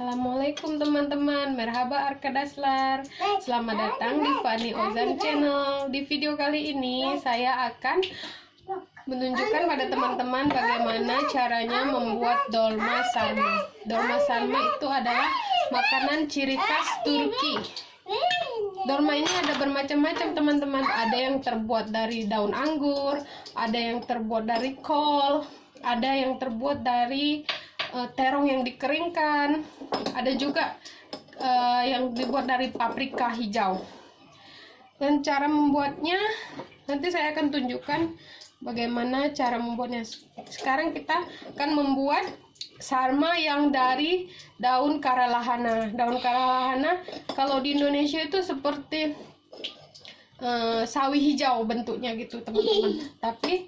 Assalamualaikum teman-teman, merhaba Arkadaslar. Selamat datang di Fani Ozan Channel. Di video kali ini saya akan menunjukkan pada teman-teman bagaimana caranya membuat dolma sarma. Dolma sarma itu adalah makanan ciri khas Turki. Dolma ini ada bermacam-macam teman-teman. Ada yang terbuat dari daun anggur, ada yang terbuat dari kol, ada yang terbuat dari terong yang dikeringkan, ada juga yang dibuat dari paprika hijau. Dan cara membuatnya nanti saya akan tunjukkan bagaimana cara membuatnya. Sekarang kita akan membuat sarma yang dari daun karalahana. Daun karalahana kalau di Indonesia itu seperti sawi hijau bentuknya gitu teman-teman. Tapi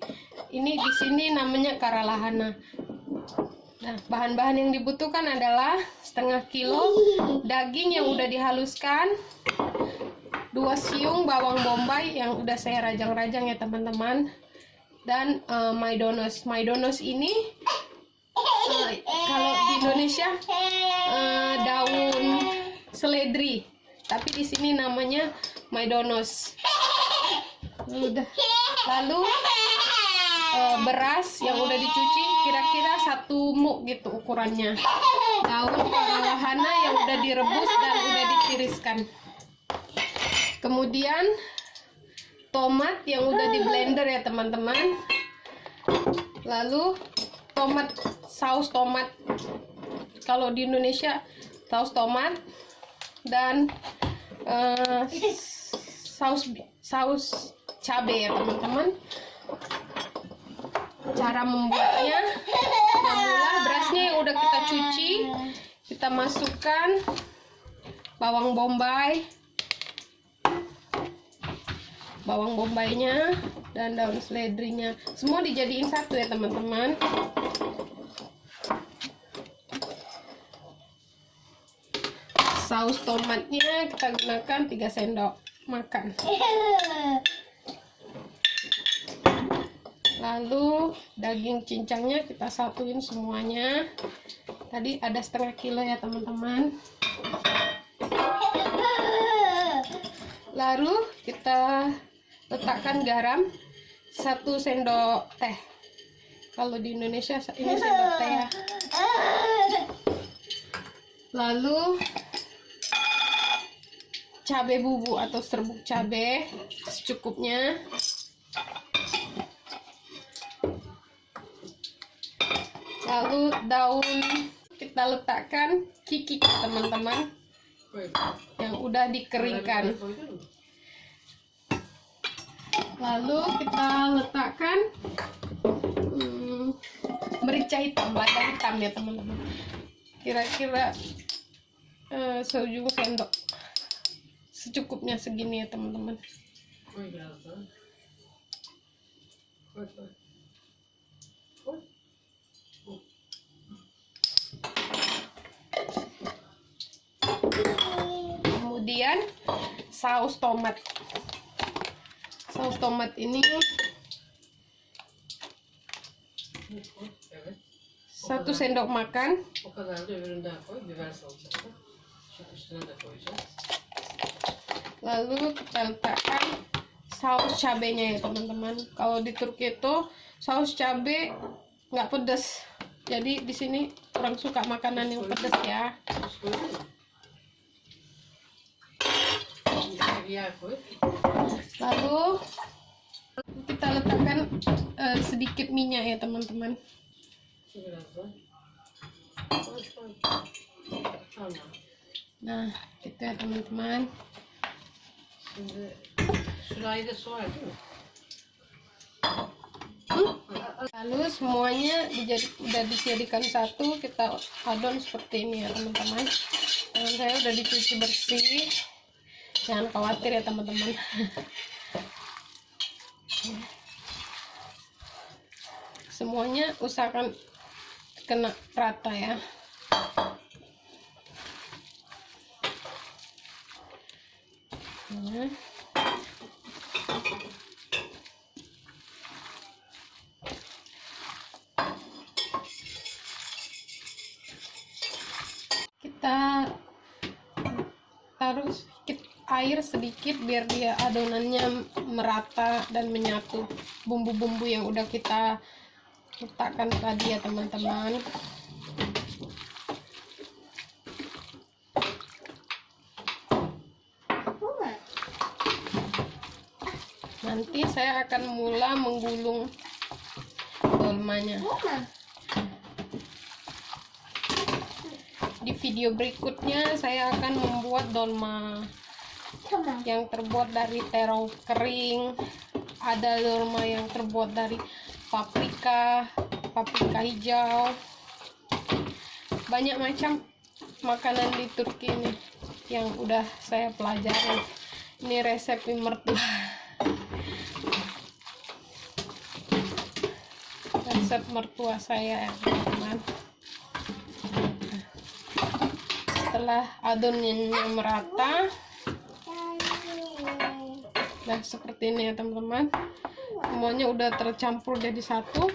ini di sini namanya karalahana. Nah, bahan-bahan yang dibutuhkan adalah setengah kilo daging yang udah dihaluskan, 2 siung bawang bombay yang udah saya rajang-rajang ya teman-teman, dan maidonos. Maidonos ini kalau di Indonesia daun seledri, tapi di sini namanya maidonos. Lalu beras yang udah dicuci kira-kira 1 muk gitu ukurannya. Daun karalahana yang udah direbus dan udah ditiriskan. Kemudian tomat yang udah di blender ya teman-teman. Lalu saus tomat. Kalau di Indonesia saus tomat dan saus cabai ya teman-teman. Cara membuatnya, yang mula berasnya yang udah kita cuci, kita masukkan bawang bombaynya dan daun seledrinya, semua dijadiin satu ya teman-teman. Saus tomatnya kita gunakan 3 sendok makan. Lalu daging cincangnya kita satuin semuanya. Tadi ada setengah kilo ya teman-teman. Lalu kita letakkan garam 1 sendok teh. Kalau di Indonesia ini sendok teh ya. Lalu cabai bubuk atau serbuk cabai secukupnya. Lalu daun kita letakkan kikik teman-teman yang udah dikeringkan. Lalu kita letakkan merica hitam, lada hitam ya teman-teman. Kira-kira seujung sendok, secukupnya segini ya teman-teman. Kemudian saus tomat. Saus tomat ini 1 sendok makan. Lalu kita letakkan saus cabenya ya teman-teman. Kalau di Turki itu saus cabai nggak pedas. Jadi di sini kurang suka makanan yang pedas ya. Lalu kita letakkan sedikit minyak ya teman-teman. Nah, gitu ya teman-teman. Lalu semuanya udah dijadikan satu, kita adon seperti ini ya teman-teman. Tangan saya udah dicuci bersih, jangan khawatir ya teman-teman. Semuanya usahakan kena rata ya. Kita harus air sedikit biar dia adonannya merata dan menyatu, bumbu-bumbu yang udah kita letakkan tadi ya teman-teman. Nanti saya akan mulai menggulung dolmanya. Di video berikutnya saya akan membuat dolma yang terbuat dari terong kering, ada dolma yang terbuat dari paprika hijau, banyak macam makanan di Turki ini yang udah saya pelajari. Ini resep mertua, resep mertua saya ya teman-teman. Setelah adonannya merata, nah seperti ini ya teman-teman, semuanya udah tercampur jadi satu.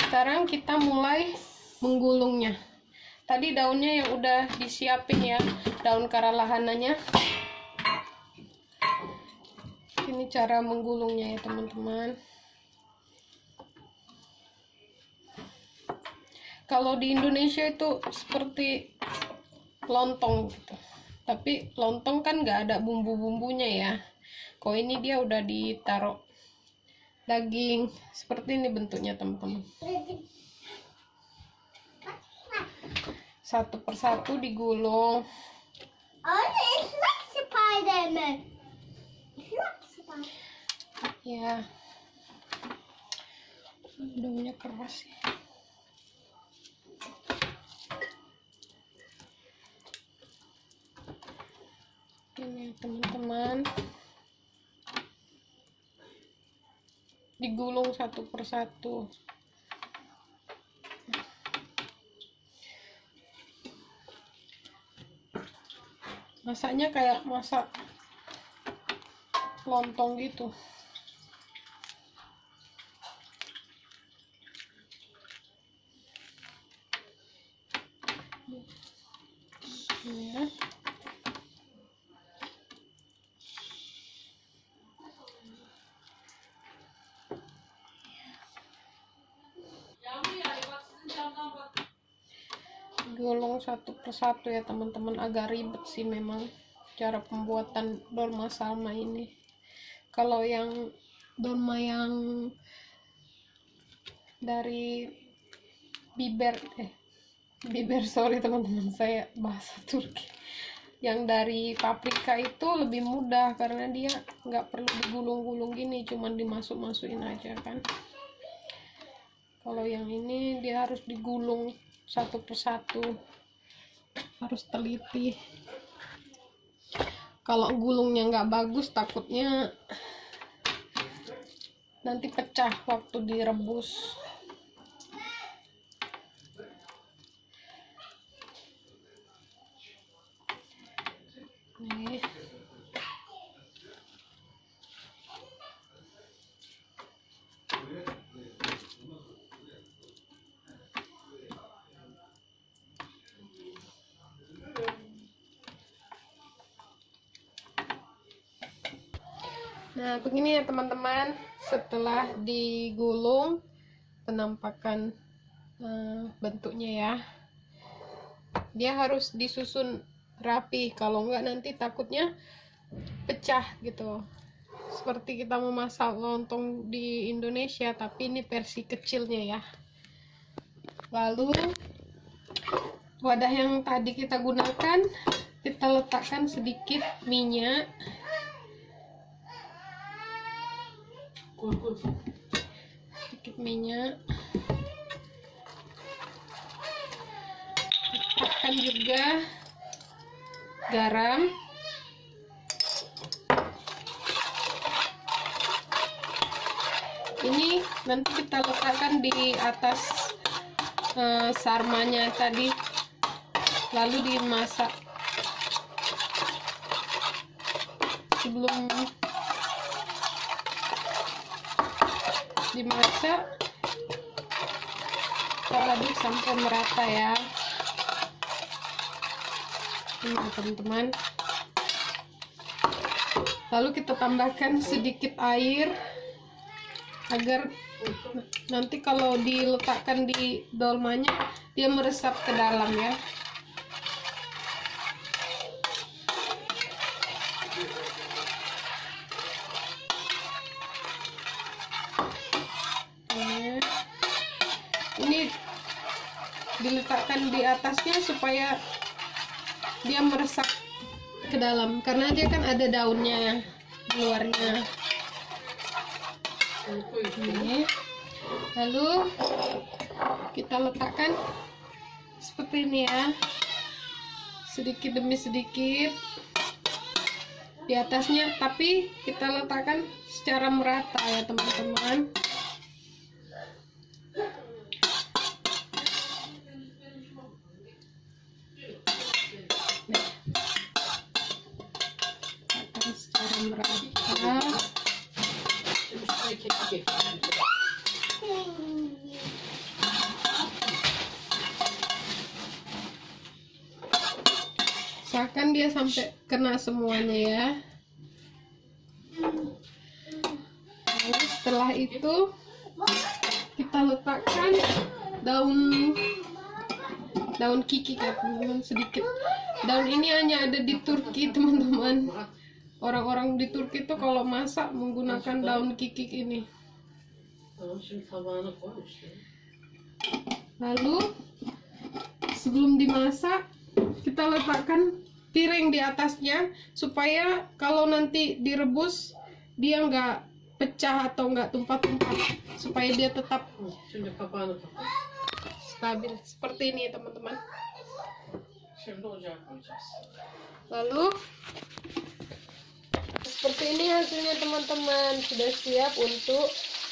Sekarang kita mulai menggulungnya. Tadi daunnya yang udah disiapin ya, daun karalahananya. Ini cara menggulungnya ya teman-teman. Kalau di Indonesia itu seperti lontong gitu, tapi lontong kan nggak ada bumbu-bumbunya ya. Kok ini dia udah ditaruh daging seperti ini bentuknya teman-teman. Satu persatu digulung. Ya, daunnya keras ya. Ini teman-teman, digulung satu persatu. Masaknya kayak masak lontong gitu. Ya. Gulung satu persatu ya teman-teman, agak ribet sih memang cara pembuatan dolma salma ini. Kalau yang dolma yang dari biber sorry teman-teman, saya bahasa Turki, yang dari paprika itu lebih mudah karena dia nggak perlu digulung-gulung gini, cuman dimasuk-masukin aja kan. Kalau yang ini dia harus digulung satu persatu, harus teliti. Kalau gulungnya nggak bagus takutnya nanti pecah waktu direbus. Nih. Nah begini ya teman-teman, setelah digulung penampakan bentuknya ya, dia harus disusun rapi, kalau enggak nanti takutnya pecah gitu, seperti kita memasak lontong di Indonesia, tapi ini versi kecilnya ya. Lalu wadah yang tadi kita gunakan, kita letakkan sedikit minyak, letakkan juga garam, ini nanti kita letakkan di atas sarmanya tadi, lalu dimasak. Sebelum dimasak kita aduk sampai merata ya. Ini teman-teman, Lalu kita tambahkan sedikit air agar nanti kalau diletakkan di dolmanya dia meresap ke dalam ya. Ini diletakkan di atasnya supaya dia meresap ke dalam, karena dia kan ada daunnya di luarnya. Ini. Lalu kita letakkan seperti ini ya, sedikit demi sedikit di atasnya, tapi kita letakkan secara merata ya teman-teman. Letakkan secara merata. Usahakan dia sampai kena semuanya ya. Lalu setelah itu kita letakkan daun kikik ya teman-teman, sedikit. Daun ini hanya ada di Turki teman-teman. Orang-orang di Turki itu kalau masak menggunakan daun kikik ini. Lalu sebelum dimasak kita letakkan piring di atasnya supaya kalau nanti direbus dia nggak pecah atau nggak tumpah-tumpah, supaya dia tetap stabil seperti ini teman-teman. Lalu seperti ini hasilnya teman-teman, sudah siap untuk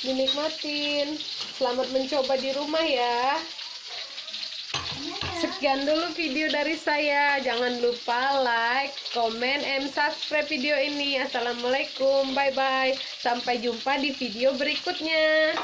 dinikmatin. Selamat mencoba di rumah ya. Sekian dulu video dari saya. Jangan lupa like, komen, and subscribe video ini. Assalamualaikum, bye bye. Sampai jumpa di video berikutnya.